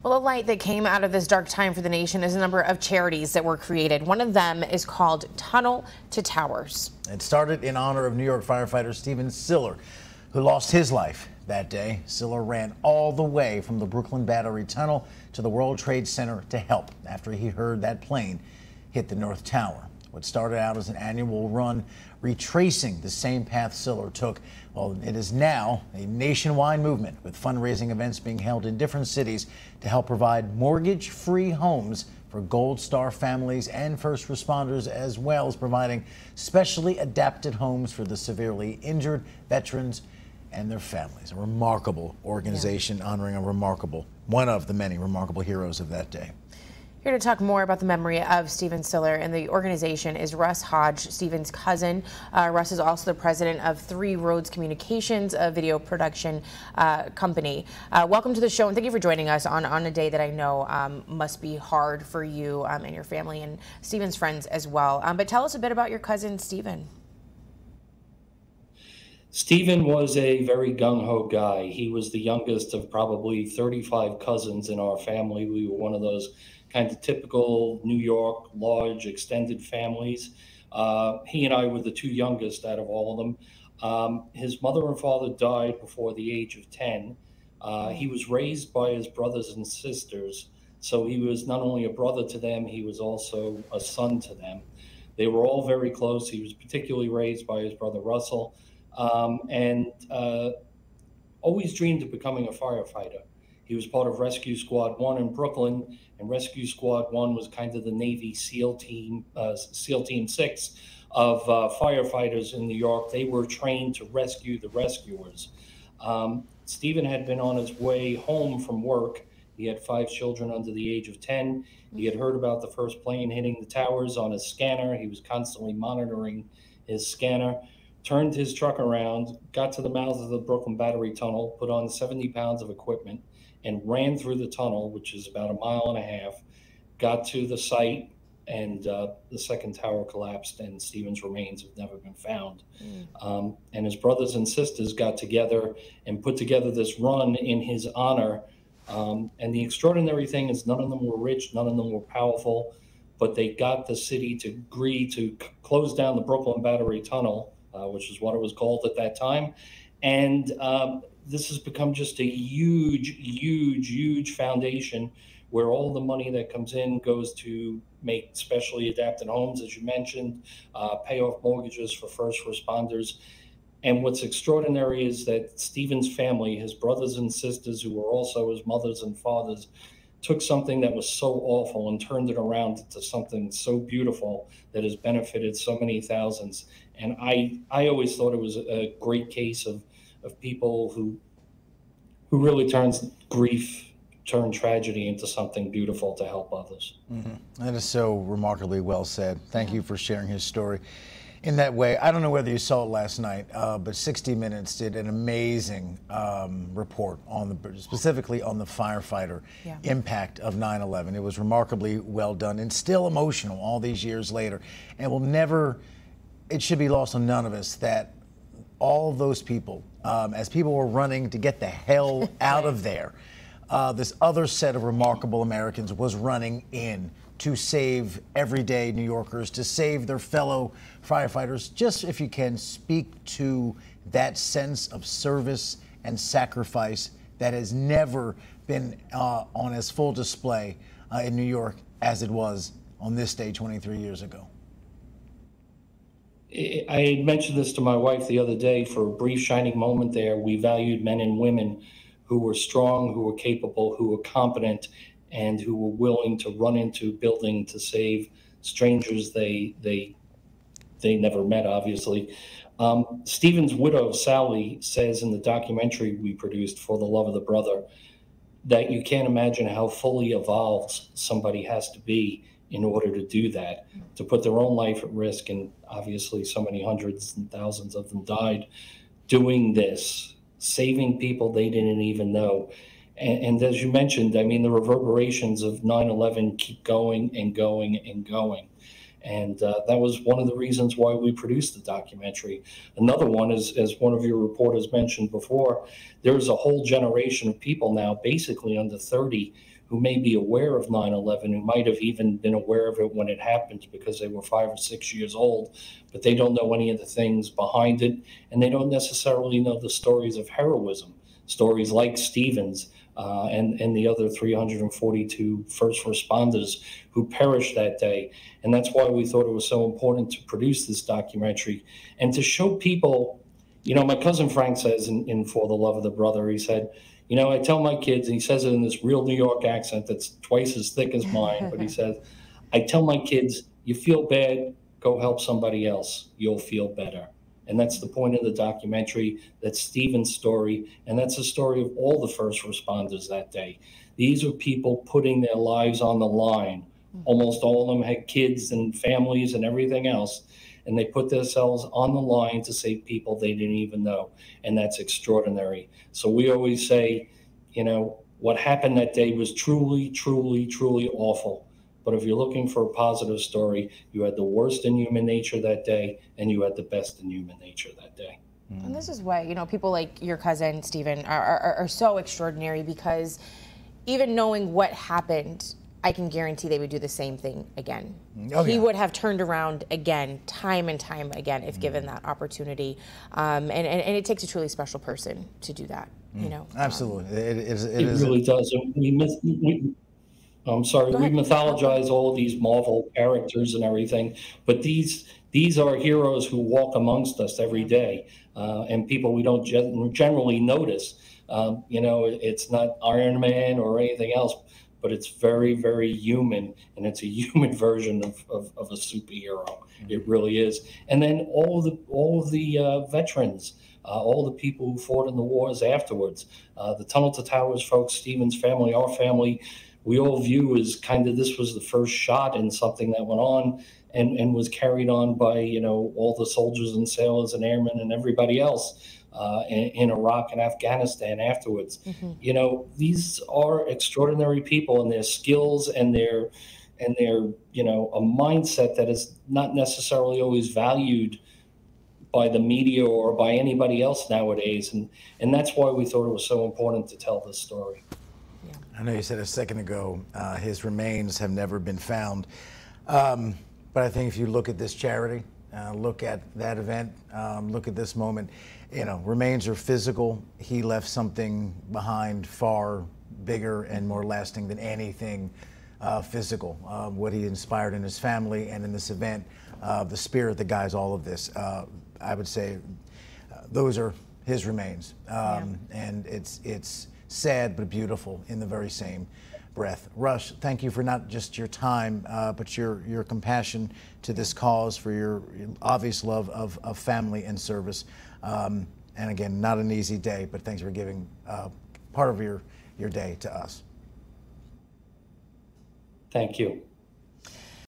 Well, a light that came out of this dark time for the nation is a number of charities that were created. One of them is called Tunnel to Towers. It started in honor of New York firefighter Stephen Siller, who lost his life that day. Siller ran all the way from the Brooklyn Battery Tunnel to the World Trade Center to help after he heard that plane hit the North Tower. What started out as an annual run retracing the same path Siller took, well, it is now a nationwide movement with fundraising events being held in different cities to help provide mortgage-free homes for Gold Star families and first responders, as well as providing specially adapted homes for the severely injured, veterans, and their families. A remarkable organization honoring one of the many remarkable heroes of that day. Here to talk more about the memory of Stephen Siller and the organization is Russ Hodge, Stephen's cousin. Russ is also the president of 3Roads Communications, a video production company. Welcome to the show, and thank you for joining us on a day that I know must be hard for you and your family and Stephen's friends as well. But tell us a bit about your cousin, Stephen. Stephen was a very gung-ho guy. He was the youngest of probably 35 cousins in our family. We were one of those kind of typical New York, large, extended families. He and I were the two youngest out of all of them. His mother and father died before the age of 10. He was raised by his brothers and sisters, so he was not only a brother to them, he was also a son to them. They were all very close. He was particularly raised by his brother Russell, and always dreamed of becoming a firefighter. He was part of Rescue Squad 1 in Brooklyn, and Rescue Squad 1 was kind of the Navy SEAL Team 6 of firefighters in New York. They were trained to rescue the rescuers. Stephen had been on his way home from work. He had 5 children under the age of 10. He had heard about the first plane hitting the towers on his scanner. He was constantly monitoring his scanner, turned his truck around, got to the mouth of the Brooklyn Battery Tunnel, put on 70 pounds of equipment, and ran through the tunnel, which is about 1.5 miles, got to the site, and the second tower collapsed, and Stephen's remains have never been found. And his brothers and sisters got together and put together this run in his honor. And the extraordinary thing is none of them were rich, none of them were powerful, but they got the city to agree to close down the Brooklyn Battery Tunnel, which is what it was called at that time. And this has become just a huge foundation where all the money that comes in goes to make specially adapted homes, as you mentioned, pay off mortgages for first responders. And what's extraordinary is that Stephen's family, his brothers and sisters, who were also his mothers and fathers, took something that was so awful and turned it around into something so beautiful that has benefited so many thousands. And I always thought it was a great case of people who really turn tragedy into something beautiful to help others. That is so remarkably well said. Thank you for sharing his story in that way. I don't know whether you saw it last night, but 60 Minutes did an amazing report on specifically on the firefighter impact of 9/11. It was remarkably well done and still emotional all these years later. And it should be lost on none of us that all of those people, as people were running to get the hell out of there, this other set of remarkable Americans was running in to save everyday New Yorkers, to save their fellow firefighters. Just, if you can, speak to that sense of service and sacrifice that has never been on as full display in New York as it was on this day 23 years ago. I mentioned this to my wife the other day. For a brief shining moment there, we valued men and women who were strong, who were capable, who were competent, and who were willing to run into building to save strangers they never met, obviously. Stephen's widow, Sally, says in the documentary we produced, For the Love of the Brother, that you can't imagine how fully evolved somebody has to be in order to do that, to put their own life at risk. And obviously so many hundreds and thousands of them died doing this, saving people they didn't even know. And as you mentioned, I mean, the reverberations of 9/11 keep going and going and going. And that was one of the reasons why we produced the documentary. Another one is, as one of your reporters mentioned before, there's a whole generation of people now, basically under 30, who may be aware of 9/11, who might have even been aware of it when it happened because they were 5 or 6 years old, but they don't know any of the things behind it, and they don't necessarily know the stories of heroism, stories like Stevens and the other 342 first responders who perished that day. And that's why we thought it was so important to produce this documentary and to show people. My cousin Frank says in For the Love of the Brother, he said, I tell my kids, and he says it in this real New York accent that's twice as thick as mine, but he says, I tell my kids, you feel bad, go help somebody else. You'll feel better. And that's the point of the documentary. That's Stephen's story, and that's the story of all the first responders that day. These are people putting their lives on the line. Almost all of them had kids and families and everything else, and they put themselves on the line to save people they didn't even know, and that's extraordinary. So we always say, what happened that day was truly, truly, truly awful. But if you're looking for a positive story, you had the worst in human nature that day, and you had the best in human nature that day. And this is why, people like your cousin, Stephen, are so extraordinary, because even knowing what happened, I can guarantee they would do the same thing again. Oh, he would have turned around again, time and time again, if given that opportunity. And it takes a truly special person to do that, Absolutely. It really does. I'm sorry, we mythologize all these Marvel characters and everything, but these are heroes who walk amongst us every day, and people we don't generally notice. It's not Iron Man or anything else, but it's very, very human, and it's a human version of a superhero. It really is. And then all of the veterans, all the people who fought in the wars afterwards, the Tunnel to Towers folks, Stephen's family, our family, we all view as kind of this was the first shot in something that went on and was carried on by, all the soldiers and sailors and airmen and everybody else in Iraq and Afghanistan afterwards. These are extraordinary people, and their skills and their a mindset that is not necessarily always valued by the media or by anybody else nowadays. And that's why we thought it was so important to tell this story. I know you said a second ago his remains have never been found, but I think if you look at this charity, look at that event, look at this moment, remains are physical. He left something behind far bigger and more lasting than anything physical. What he inspired in his family and in this event, the spirit that guides all of this, I would say those are his remains. And it's sad but beautiful in the very same breath. Russ, thank you for not just your time, but your compassion to this cause, for your obvious love of family and service. And again, not an easy day, but thanks for giving part of your day to us. Thank you.